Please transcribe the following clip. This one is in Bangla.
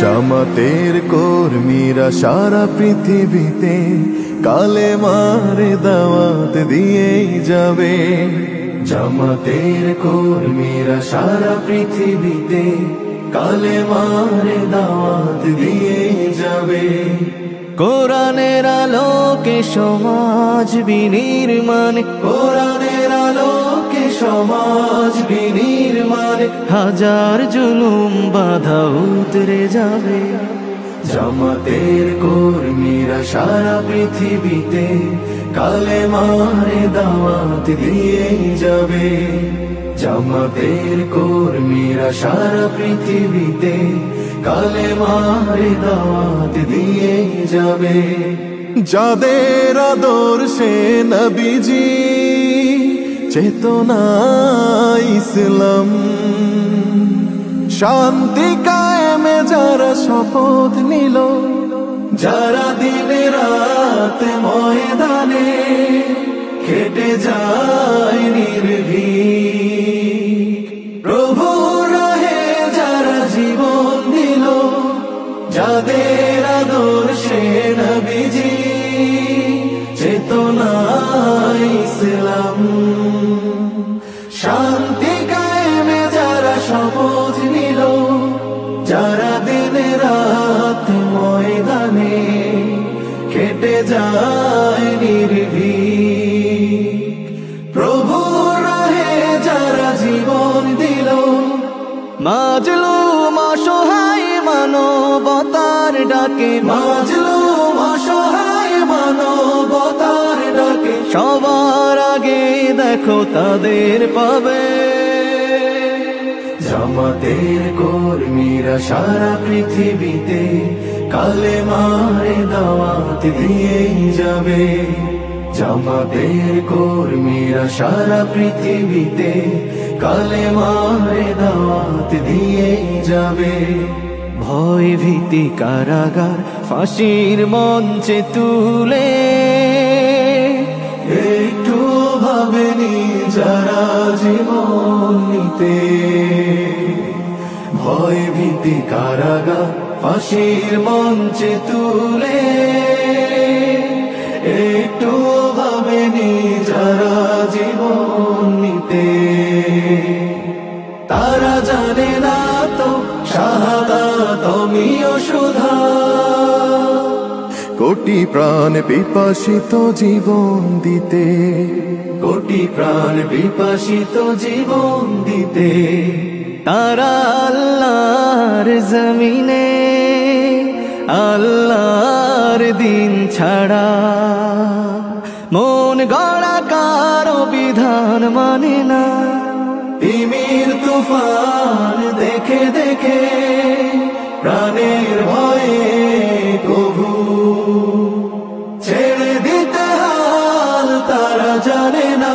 জামাতের কর্মীরা সারা পৃথিবীতে কালেমার দাওয়াত দিয়েই যাবে। জামাতের কর্মীরা সারা পৃথিবীতে কালেমার দাওয়াত দিয়েই যাবে। কোরআনের আলোকে সমাজ বিনির্মাণ, কোরআনের আলোকে সমাজ বিনির্মাণ, হাজার জুলুম বাধা উতরে যাবে। জামাতের কর্মীরা সারা পৃথিবীতে কালেমার দাওয়াত দিয়েই যাবে। জামাতের কর্মীরা সারা পৃথিবীতে কালেমার দাওয়াত দিয়েই যাবে। যাদের আদর্শে নবীজি চেতনা ইসলাম, শান্তি কায়েমে যারা শপথ নিল, যারা দিনে রাত ময়দানে খেটে যায় নির্ভীক, প্রভু রাহে যারা জীবন দিল, যাদের আদর্শে নবীজি চেতনা ইসলাম, শান্তি কায়েমে যারা শপথ নিল, যারা দিনে রাত ময়দানে খেটে যায় নির্ভীক, প্রভু রাহে যারা জীবন দিল, মাজলুম অসহায় মানবতার ডাকে, মাজলুম অসহায় মানবতার ডাকে, সবার আগে দেখো তাদের পাবে। জামাতের কর্মীরা সারা পৃথিবীতে কালেমার দাওয়াত দিয়েই যাবে। জামাতের কর্মীরা সারা পৃথিবীতে কালেমার দাওয়াত দিয়েই যাবে। ভয় ভীতি কারাগার ফাঁসির মঞ্চে তুলে একটু ভাবেনি যারা জীবন নিতে। ভয় ভীতি কারাগার ফাঁসির মঞ্চে তুলে একটু ভাবেনি যারা জীবন নিতে। তারা জানে না তো শাহাদাত অমীয় সুধা, কোটি প্রাণ বিপাসিত জীবন দিতে, কোটি প্রাণ বিপাসিত জীবন দিতে। তারা আল্লাহর জমিনে আল্লাহর দিন ছাড়া মন গড়া কারো বিধান মানে না। তিমির তুফান দেখে দেখে প্রাণের ভয়ে কবু ছেড়ে দিতে হাল তারা জানে না।